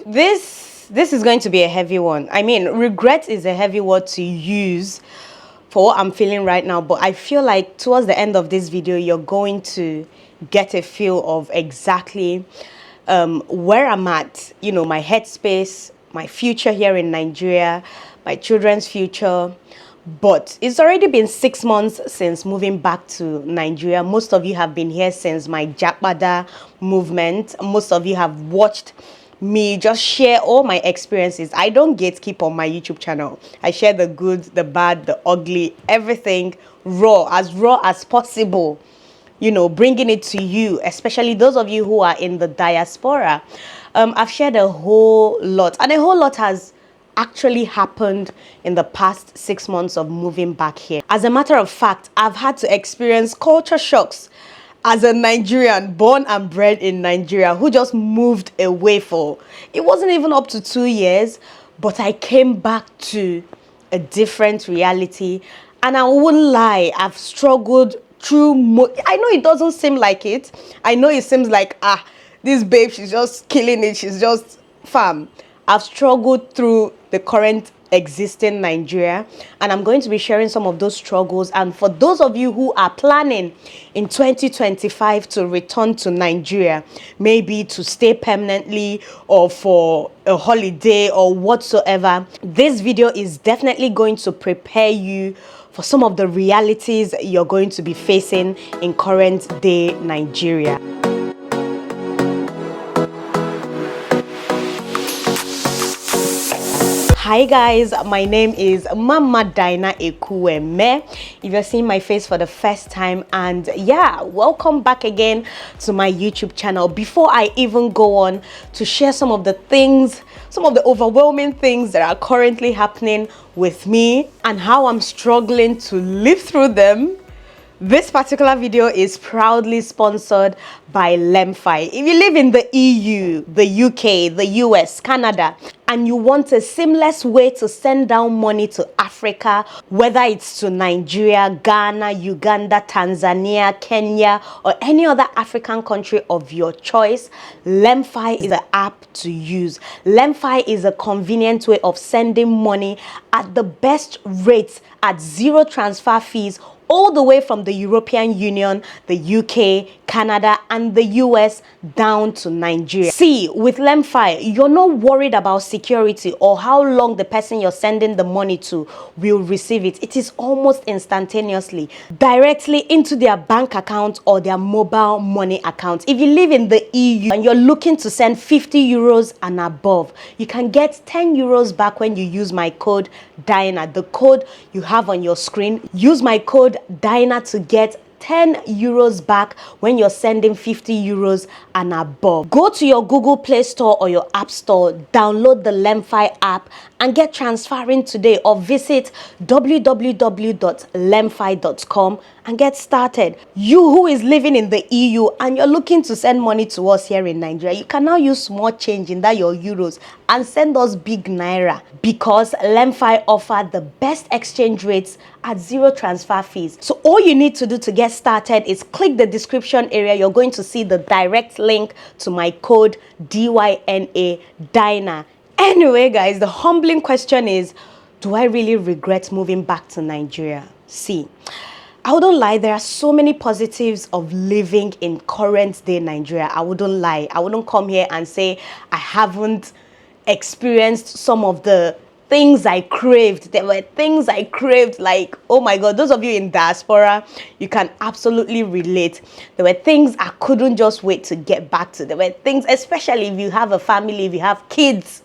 this is going to be a heavy one. I mean, regret is a heavy word to use for what I'm feeling right now, but I feel like towards the end of this video, you're going to get a feel of exactly where I'm at, you know, my headspace, my future here in Nigeria, my children's future. But it's already been 6 months since moving back to Nigeria. Most of you have been here since my Japada movement. Most of you have watched me just share all my experiences. I don't gatekeep on my YouTube channel. I share the good, the bad, the ugly, everything raw as possible. You know, bringing it to you, especially those of you who are in the diaspora. I've shared a whole lot, and a whole lot has actually happened in the past 6 months of moving back here. As a matter of fact, I've had to experience culture shocks as a Nigerian, born and bred in Nigeria, who just moved away for, it wasn't even up to 2 years, but I came back to a different reality. And I wouldn't lie, I've struggled through, I know it doesn't seem like it. I know it seems like, this babe, she's just killing it. She's just fam. I've struggled through the current existing Nigeria, and I'm going to be sharing some of those struggles. And for those of you who are planning in 2025 to return to Nigeria, maybe to stay permanently or for a holiday or whatsoever, this video is definitely going to prepare you for some of the realities you're going to be facing in current day Nigeria. Hi guys, my name is Mama Dyna Ekwueme. If you're seeing my face for the first time, and yeah, welcome back again to my YouTube channel. Before I even go on to share some of the things, some of the overwhelming things that are currently happening with me and how I'm struggling to live through them, this particular video is proudly sponsored by Lemfi. If you live in the EU, the UK, the US, Canada, and you want a seamless way to send down money to Africa, whether it's to Nigeria, Ghana, Uganda, Tanzania, Kenya, or any other African country of your choice, Lemfi is an app to use. Lemfi is a convenient way of sending money at the best rates at zero transfer fees, all the way from the European Union, the UK, Canada, and the US down to Nigeria. See, with Lemfi, you're not worried about security or how long the person you're sending the money to will receive it. It is almost instantaneously, directly into their bank account or their mobile money account. If you live in the EU and you're looking to send 50 euros and above, you can get 10 euros back when you use my code Dyna. The code you have on your screen. Use my code Dyna to get 10 euros back when you're sending 50 euros and above. Go to your Google Play Store or your App Store, download the Lemfi app and get transferring today, or visit www.lemfi.com and get started. You who is living in the EU and you're looking to send money to us here in Nigeria, you can now use small change in that your euros and send us big naira, because Lemfi offer the best exchange rates at zero transfer fees. So all you need to do to get started is click the description area. You're going to see the direct link to my code DYNA Dyna. Anyway guys, the humbling question is, do I really regret moving back to Nigeria? See, I wouldn't lie, there are so many positives of living in current day Nigeria. I wouldn't lie. I wouldn't come here and say I haven't experienced some of the things I craved. There were things I craved, like, oh my God, those of you in diaspora, you can absolutely relate. There were things I couldn't just wait to get back to. There were things, especially if you have a family, if you have kids,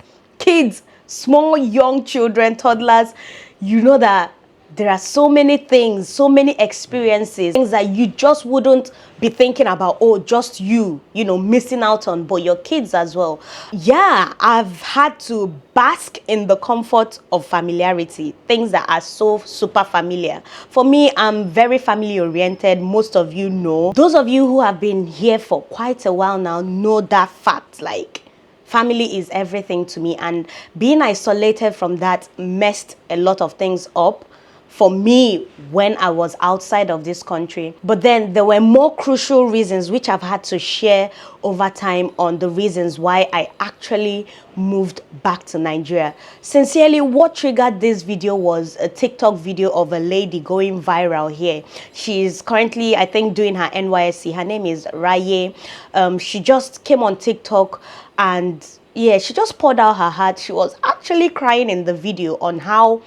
small young children, toddlers, you know that there are so many things, so many experiences, things that you just wouldn't be thinking about, oh, just you know, missing out on, but your kids as well. Yeah, I've had to bask in the comfort of familiarity, things that are so super familiar. For me, I'm very family oriented. Most of you know. Those of you who have been here for quite a while now know that fact. Like, family is everything to me, and being isolated from that messed a lot of things up for me when I was outside of this country. But then there were more crucial reasons which I've had to share over time on the reasons why I actually moved back to Nigeria. Sincerely, what triggered this video was a TikTok video of a lady going viral here. She's currently, I think, doing her NYSC. Her name is Raye. She just came on TikTok and yeah, she just poured out her heart. She was actually crying in the video on how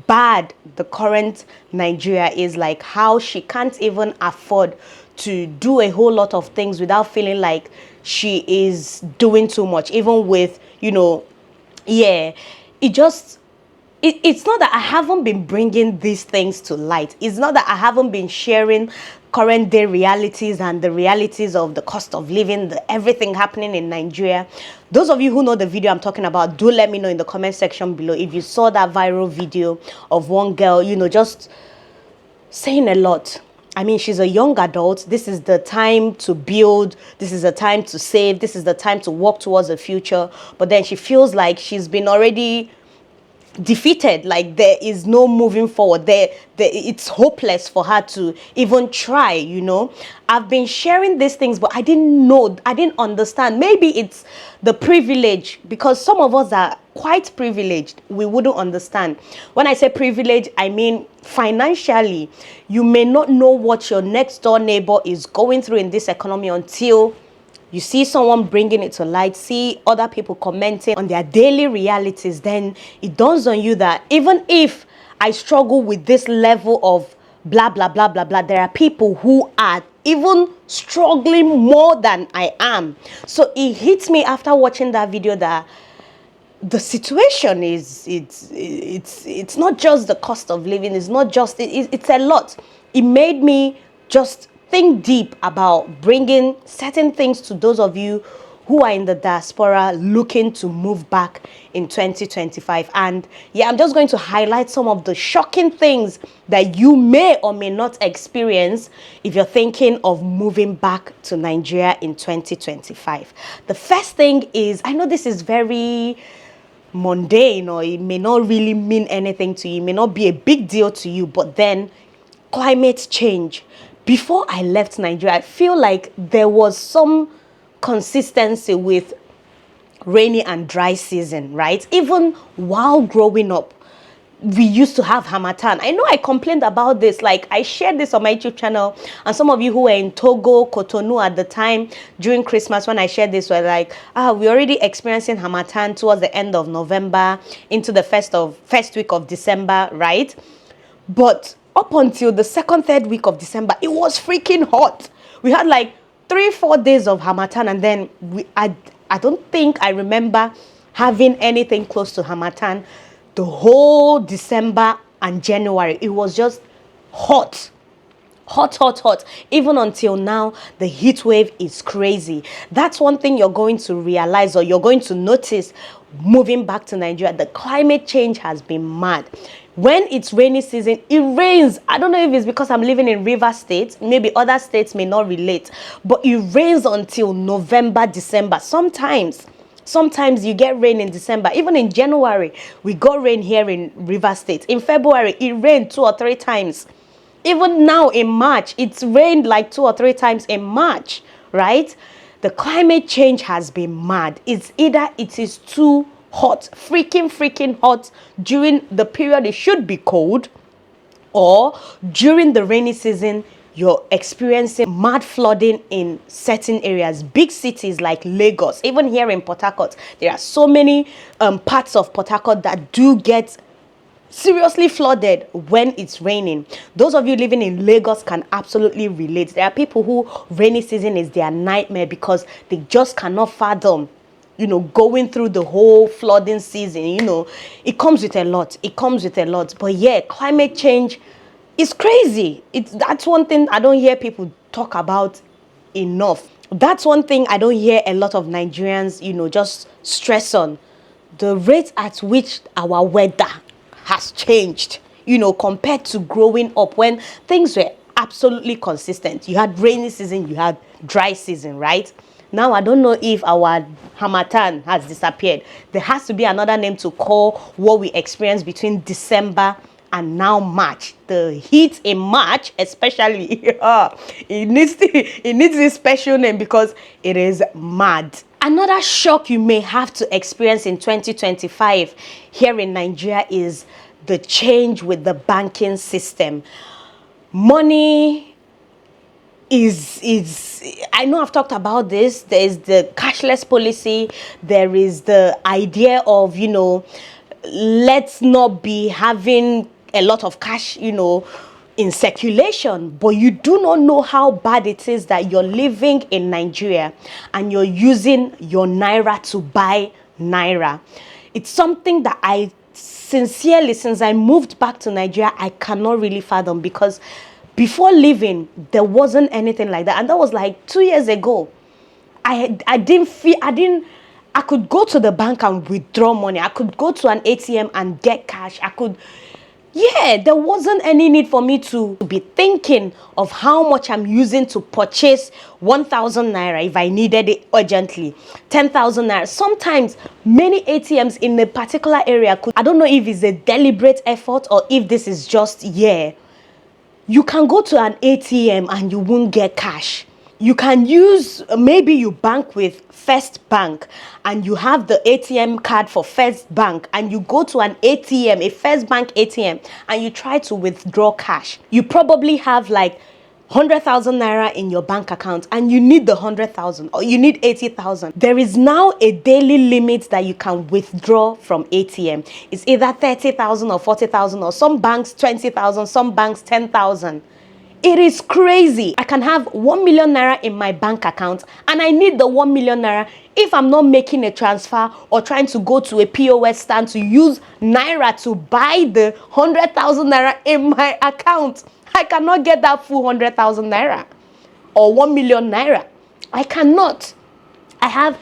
bad the current Nigeria is, like how she can't even afford to do a whole lot of things without feeling like she is doing too much, even with, yeah, it's not that I haven't been bringing these things to light. It's not that I haven't been sharing current day realities and the realities of the cost of living, everything happening in Nigeria. Those of you who know the video I'm talking about, do let me know in the comment section below if you saw that viral video of one girl, just saying a lot. I mean, she's a young adult. This is the time to build. This is the time to save. This is the time to work towards the future. But then she feels like she's been already defeated, like there is no moving forward. It's hopeless for her to even try. I've been sharing these things, but I didn't understand. Maybe it's the privilege, because some of us are quite privileged. We wouldn't understand. When I say privilege, I mean financially. You may not know what your next door neighbor is going through in this economy until you see someone bringing it to light, see other people commenting on their daily realities. Then it dawns on you that even if I struggle with this level of blah, blah, blah, blah, blah, there are people who are even struggling more than I am. So it hits me after watching that video that the situation it's not just the cost of living. It's not just, it's a lot. It made me just think deep about bringing certain things to those of you who are in the diaspora looking to move back in 2025. And yeah, I'm just going to highlight some of the shocking things that you may or may not experience if you're thinking of moving back to Nigeria in 2025. The first thing is, I know this is very mundane, or it may not really mean anything to you, it may not be a big deal to you, but then climate change. Before I left Nigeria, I feel like there was some consistency with rainy and dry season, right? Even while growing up, we used to have Harmattan. I know I complained about this, like I shared this on my YouTube channel, and some of you who were in Togo, Cotonou at the time during Christmas when I shared this were like, we're already experiencing Harmattan towards the end of November into the first week of December, right? But up until the second, third week of December, it was freaking hot. We had like 3-4 days of Harmattan, and then I don't think I remember having anything close to Harmattan the whole December and January. It was just hot. Hot. Even until now, the heat wave is crazy. That's one thing you're going to realize, or you're going to notice moving back to Nigeria. The climate change has been mad. When it's rainy season, it rains. I don't know if it's because I'm living in River State. Maybe other states may not relate, but it rains until November, December. Sometimes you get rain in December. Even in January, we got rain here in River State. In February, it rained 2 or 3 times. Even now in March, it's rained like 2 or 3 times in March, right? The climate change has been mad. It's either it is too hot, freaking hot during the period it should be cold, or during the rainy season, you're experiencing mad flooding in certain areas. Big cities like Lagos, even here in Port Harcourt, there are so many parts of Port Harcourt that do get seriously flooded when it's raining. Those of you living in Lagos can absolutely relate. There are people who rainy season is their nightmare because they just cannot fathom going through the whole flooding season. It comes with a lot. But yeah, climate change is crazy. That's one thing I don't hear people talk about enough. That's one thing I don't hear a lot of Nigerians, just stress on. The rate at which our weather has changed, compared to growing up when things were absolutely consistent. You had rainy season, you had dry season, right? Now, I don't know if our Harmattan has disappeared. There has to be another name to call what we experienced between December and now March. The heat in March, especially, it needs a special name because it is mad. Another shock you may have to experience in 2025 here in Nigeria is the change with the banking system. Money is I know I've talked about this. There is the cashless policy. There is the idea of, let's not be having a lot of cash, in circulation, but you do not know how bad it is that you're living in Nigeria and you're using your naira to buy naira. It's something that I sincerely, since I moved back to Nigeria, I cannot really fathom, because before leaving, there wasn't anything like that. And that was like 2 years ago. I could go to the bank and withdraw money. I could go to an ATM and get cash. There wasn't any need for me to be thinking of how much I'm using to purchase 1,000 naira if I needed it urgently, 10,000 naira. Sometimes many ATMs in a particular area I don't know if it's a deliberate effort or if this is just, you can go to an ATM and you won't get cash. You can use, maybe you bank with First Bank and you have the ATM card for First Bank, and you go to an ATM, a First Bank ATM, and you try to withdraw cash. You probably have like 100,000 naira in your bank account and you need the 100,000 or you need 80,000. There is now a daily limit that you can withdraw from ATM. It's either 30,000 or 40,000, or some banks 20,000, some banks 10,000. It is crazy. I can have 1 million naira in my bank account and I need the 1 million naira if I'm not making a transfer or trying to go to a POS stand to use naira to buy the 100,000 naira in my account. I cannot get that full 100,000 naira or 1 million naira. I cannot. I have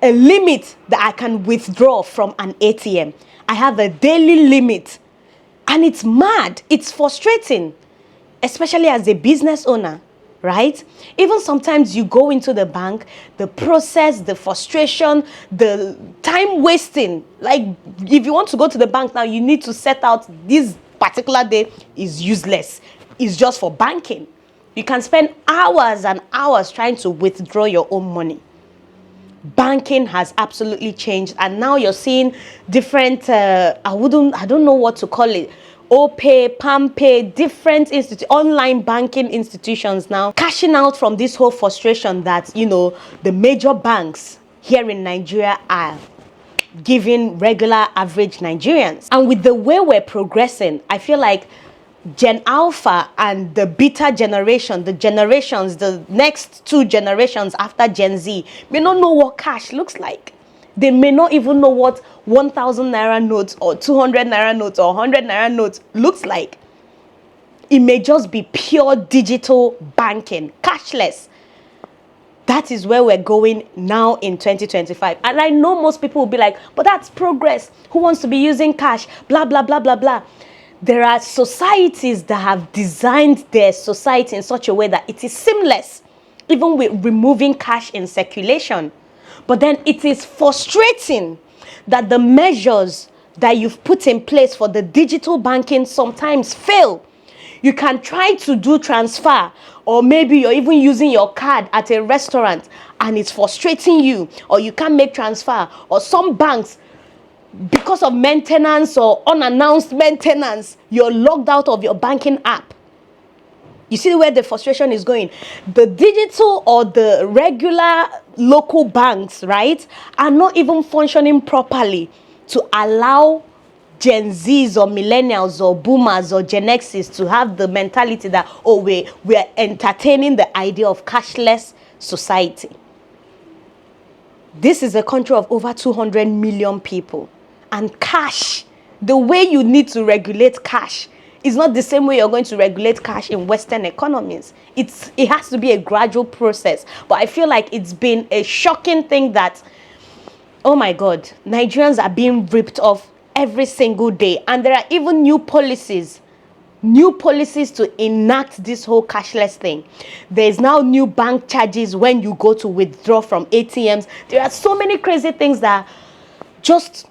a limit that I can withdraw from an ATM. I have a daily limit. And it's mad. It's frustrating, especially as a business owner, right? Even sometimes you go into the bank, the process, the frustration, the time wasting. Like, if you want to go to the bank now, you need to set out this particular day is useless. It's just for banking. You can spend hours and hours trying to withdraw your own money. Banking has absolutely changed, and now you're seeing different, I don't know what to call it, OPay, PalmPay, different online banking institutions now cashing out from this whole frustration that, the major banks here in Nigeria are giving regular average Nigerians. And with the way we're progressing, I feel like Gen Alpha and the beta generation, the next 2 generations after Gen Z, may not know what cash looks like. They may not even know what 1,000 naira notes or 200 naira notes or 100 naira notes looks like. It may just be pure digital banking, cashless. That is where we're going now in 2025. And I know most people will be like, but that's progress. Who wants to be using cash? Blah, blah, blah, blah, blah. There are societies that have designed their society in such a way that it is seamless, even with removing cash in circulation. But then it is frustrating that the measures that you've put in place for the digital banking sometimes fail. You can try to do transfer, or maybe you're even using your card at a restaurant and it's frustrating you, or you can't make transfer, or some banks, because of maintenance or unannounced maintenance, you're logged out of your banking app. You see where the frustration is going. The digital or the regular local banks, right, are not even functioning properly to allow Gen Zs or millennials or boomers or Gen Xs to have the mentality that, we're entertaining the idea of cashless society. This is a country of over 200 million people. And cash, the way you need to regulate cash is not the same way you're going to regulate cash in Western economies. It has to be a gradual process. But I feel like it's been a shocking thing that, oh my God, Nigerians are being ripped off every single day. And there are even new policies to enact this whole cashless thing. There's now new bank charges when you go to withdraw from ATMs. There are so many crazy things that just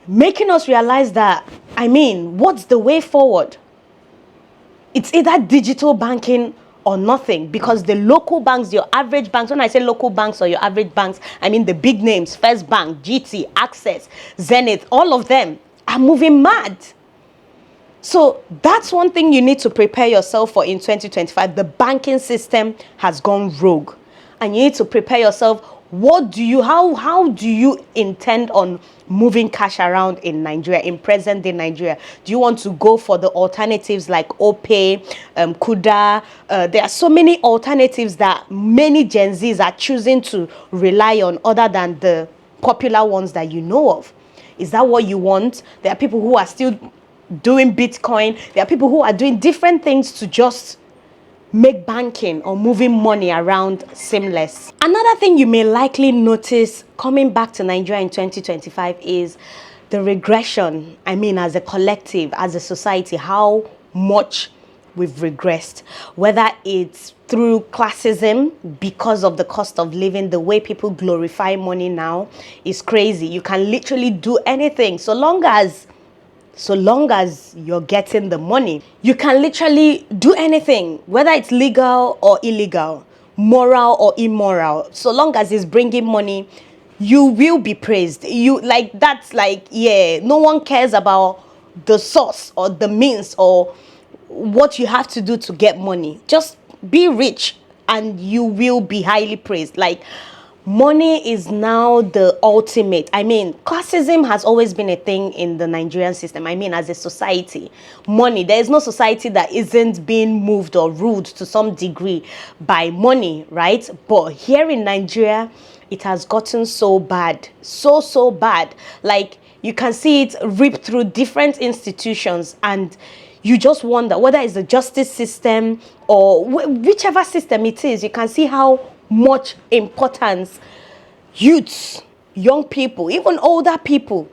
making us realize that, I mean, what's the way forward? It's either digital banking or nothing, because the local banks, your average banks, when I say local banks or your average banks, I mean the big names, First Bank, GT, Access, Zenith, all of them are moving mad. So that's one thing you need to prepare yourself for in 2025. The banking system has gone rogue, and you need to prepare yourself. How do you intend on moving cash around in Nigeria, in present day Nigeria? Do you want to go for the alternatives like OPay, Kuda? There are so many alternatives that many Gen Zs are choosing to rely on other than the popular ones that you know of. Is that what you want? There are people who are still doing Bitcoin. There are people who are doing different things to just make banking or moving money around seamless. Another thing you may likely notice coming back to Nigeria in 2025 is the regression. I mean, as a collective, as a society, how much we've regressed, whether it's through classism because of the cost of living. The way people glorify money now is crazy. You can literally do anything so long as you're getting the money. You can literally do anything, whether it's legal or illegal, moral or immoral. So long as it's bringing money, you will be praised. No one cares about the source or the means or what you have to do to get money. Just be rich and you will be highly praised. Like, money is now the ultimate. I mean, classism has always been a thing in the Nigerian system. I mean, as a society, money, there is no society that isn't being moved or ruled to some degree by money, right? But here in Nigeria, it has gotten so bad, so bad. Like, you can see it rip through different institutions, and you just wonder whether it's the justice system or whichever system it is. You can see how much importance youths, young people, even older people,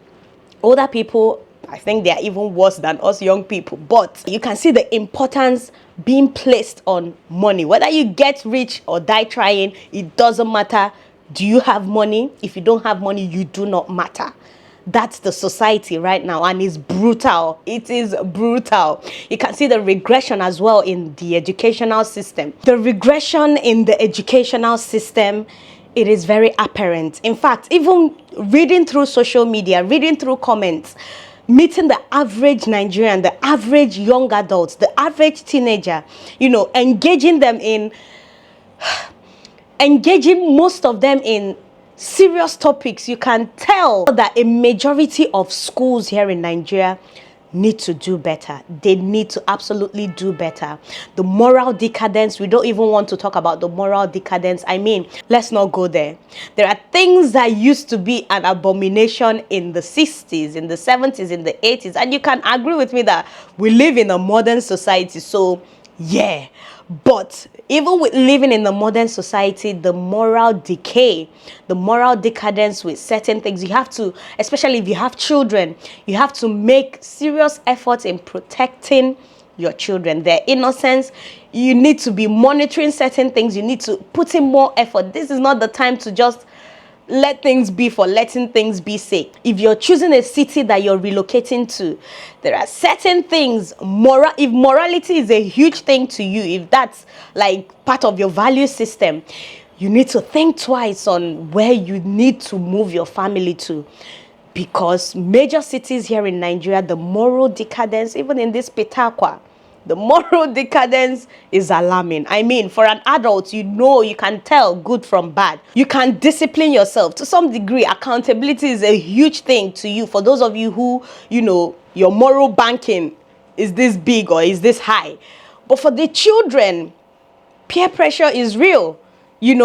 I think they are even worse than us young people, but you can see the importance being placed on money. Whether you get rich or die trying, it doesn't matter. Do you have money? If you don't have money, you do not matter. That's the society right now, and it's brutal. It is brutal. You can see the regression as well in the educational system. The regression in the educational system, it is very apparent. In fact, even reading through social media, reading through comments, meeting the average Nigerian, the average young adult, the average teenager, engaging most of them in serious topics, you can tell that a majority of schools here in Nigeria need to do better. They need to absolutely do better. The moral decadence, we don't even want to talk about the moral decadence. I mean, let's not go there. There are things that used to be an abomination in the 60s, in the 70s, in the 80s, and you can agree with me that we live in a modern society. So yeah, but even with living in the modern society, the moral decay, the moral decadence with certain things, you have to, especially if you have children, you have to make serious efforts in protecting your children, their innocence. You need to be monitoring certain things. You need to put in more effort. This is not the time to just let things be for letting things be sake. If you're choosing a city that you're relocating to, there are certain things, if morality is a huge thing to you, if that's like part of your value system, you need to think twice on where you need to move your family to. Because major cities here in Nigeria, the moral decadence, even in this Petakwa, the moral decadence is alarming. I mean, for an adult, you can tell good from bad. You can discipline yourself. To some degree, accountability is a huge thing to you. For those of you who, your moral banking is this big or is this high. But for the children, peer pressure is real. You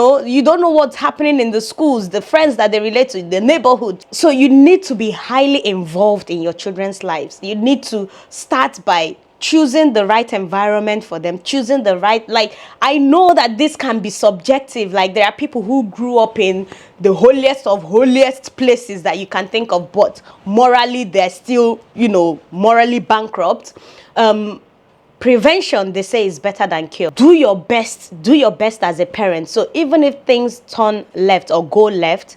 don't know what's happening in the schools, the friends that they relate to, the neighborhood. So you need to be highly involved in your children's lives. You need to start by choosing the right environment for them, choosing the right, I know that this can be subjective. Like, there are people who grew up in the holiest of holiest places that you can think of, but morally they're still, morally bankrupt. Prevention, they say, is better than cure. Do your best as a parent. So even if things turn left or go left,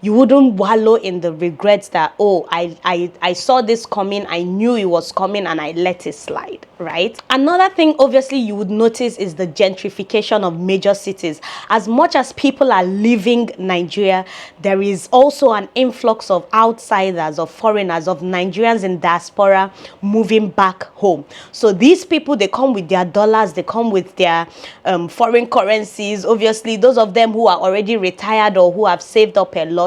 You wouldn't wallow in the regrets that, oh, I saw this coming, I knew it was coming, and I let it slide, right? Another thing, obviously, you would notice is the gentrification of major cities. As much as people are leaving Nigeria, there is also an influx of outsiders, of foreigners, of Nigerians in diaspora moving back home. So these people, they come with their dollars, they come with their foreign currencies. Obviously, those of them who are already retired or who have saved up a lot,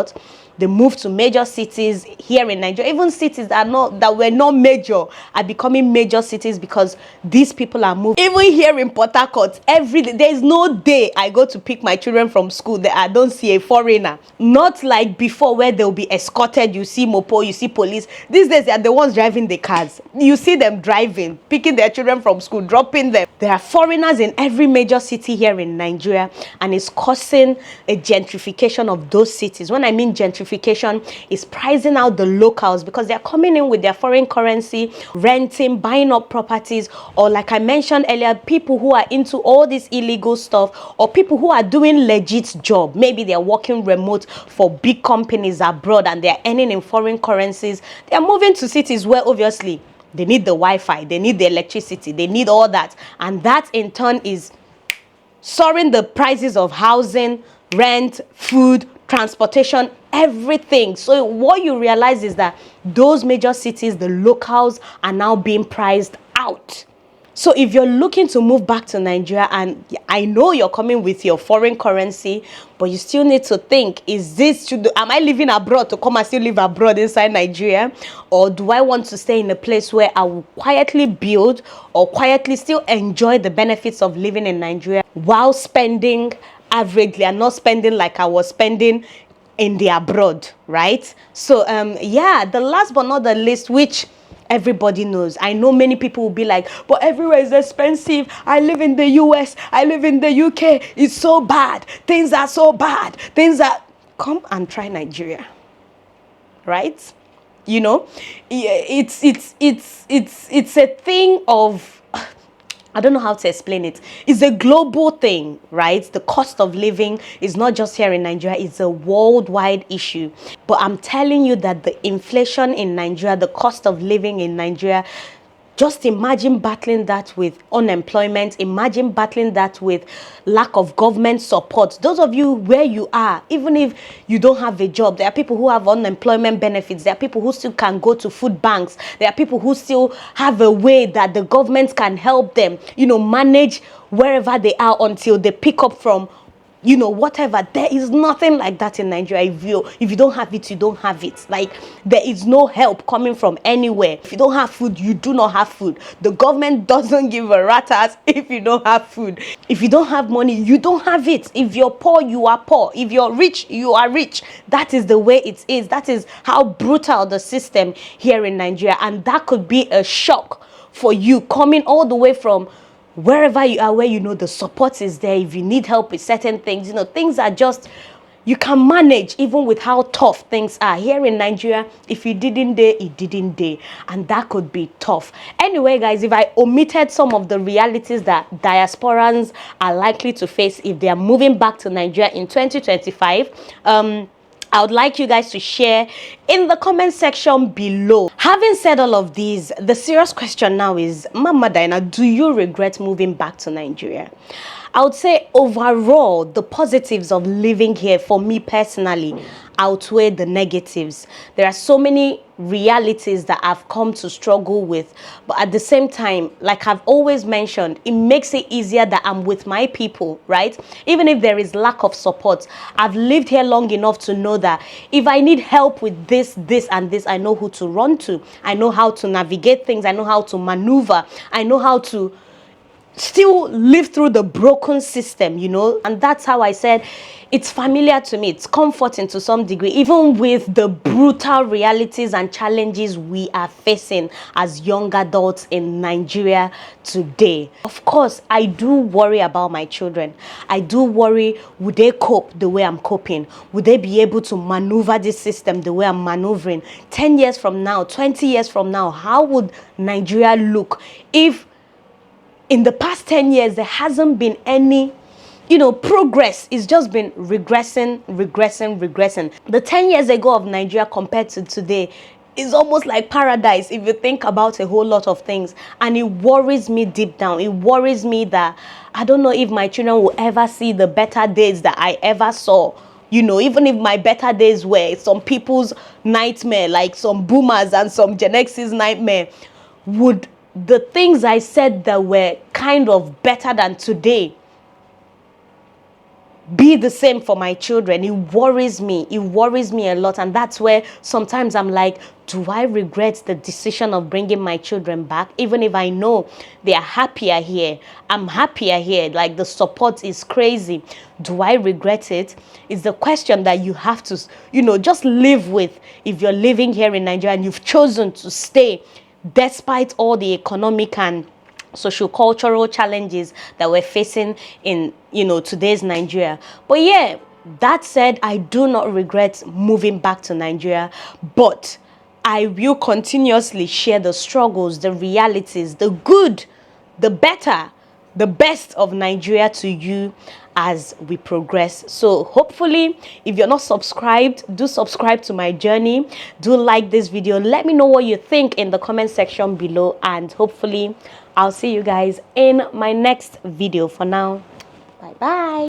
they move to major cities here in Nigeria. Even cities that were not major are becoming major cities because these people are moving. Even here in Port Harcourt, every day, there is no day I go to pick my children from school that I don't see a foreigner. Not like before where they'll be escorted. You see mopo, you see police. These days they are the ones driving the cars. You see them driving, picking their children from school, dropping them. There are foreigners in every major city here in Nigeria, and it's causing a gentrification of those cities. When I mean gentrification, is pricing out the locals because they're coming in with their foreign currency, renting, buying up properties, or like I mentioned earlier, people who are into all this illegal stuff, or people who are doing legit job. Maybe they're working remote for big companies abroad and they're earning in foreign currencies. They're moving to cities where obviously they need the Wi-Fi, they need the electricity, they need all that, and that in turn is soaring the prices of housing, rent, food, transportation, everything. So what you realize is that those major cities, the locals are now being priced out. So if you're looking to move back to Nigeria, and I know you're coming with your foreign currency, but you still need to think, am I living abroad to come and still live abroad inside Nigeria? Or do I want to stay in a place where I will quietly build or quietly still enjoy the benefits of living in Nigeria while spending averagely and not spending like I was spending in the abroad, right? So yeah, the last but not the least, which everybody knows. I know many people will be like, but everywhere is expensive. I live in the US, I live in the UK. It's so bad. Things are so bad. Come and try Nigeria, right? You know, it's a thing of, I don't know how to explain it. It's a global thing, right? The cost of living is not just here in Nigeria, it's a worldwide issue. But I'm telling you that the inflation in Nigeria, the cost of living in Nigeria, just imagine battling that with unemployment. Imagine battling that with lack of government support. Those of you where you are, even if you don't have a job, there are people who have unemployment benefits. There are people who still can go to food banks. There are people who still have a way that the government can help them, manage wherever they are until they pick up from whatever. There is nothing like that in Nigeria. If you don't have it, you don't have it. Like, there is no help coming from anywhere. If you don't have food, you do not have food. The government doesn't give a rat ass if you don't have food. If you don't have money, you don't have it. If you're poor, you are poor. If you're rich, you are rich. That is the way it is. That is how brutal the system here in Nigeria. And that could be a shock for you coming all the way from wherever you are, where the support is there. If you need help with certain things, things are just, you can manage even with how tough things are. Here in Nigeria, if you didn't dare, it didn't dare, and that could be tough. Anyway, guys, if I omitted some of the realities that diasporans are likely to face if they are moving back to Nigeria in 2025, I would like you guys to share in the comment section below. Having said all of these, the serious question now is, Mama Dyna, do you regret moving back to Nigeria? I would say overall, the positives of living here for me personally outweigh the negatives. There are so many realities that I've come to struggle with, but at the same time, like I've always mentioned, it makes it easier that I'm with my people, right? Even if there is lack of support, I've lived here long enough to know that if I need help with this and this, I know who to run to. I know how to navigate things. I know how to maneuver. I know how to still live through the broken system, and that's how I said it's familiar to me. It's comforting to some degree, even with the brutal realities and challenges we are facing as young adults in Nigeria today. Of course, I do worry about my children. I do worry, would they cope the way I'm coping? Would they be able to maneuver this system the way I'm maneuvering? 10 years from now, 20 years from now, how would Nigeria look if in the past 10 years, there hasn't been any progress is just been regressing. The 10 years ago of Nigeria compared to today is almost like paradise if you think about a whole lot of things. And it worries me deep down. It worries me that I don't know if my children will ever see the better days that I ever saw. Even if my better days were some people's nightmare, like some boomers and some Gen X's nightmare, would the things I said that were kind of better than today be the same for my children? It worries me a lot. And that's where sometimes I'm like, do I regret the decision of bringing my children back? Even if I know they are happier here, I'm happier here, like the support is crazy. Do I regret it? It's the question that you have to just live with. If you're living here in Nigeria and you've chosen to stay despite all the economic and socio-cultural challenges that we're facing in today's Nigeria. But yeah, that said, I do not regret moving back to Nigeria, but I will continuously share the struggles, the realities, the good, the better, the best of Nigeria to you as we progress. So hopefully, if you're not subscribed, do subscribe to my journey. Do like this video. Let me know what you think in the comment section below, and hopefully I'll see you guys in my next video. For now, bye bye.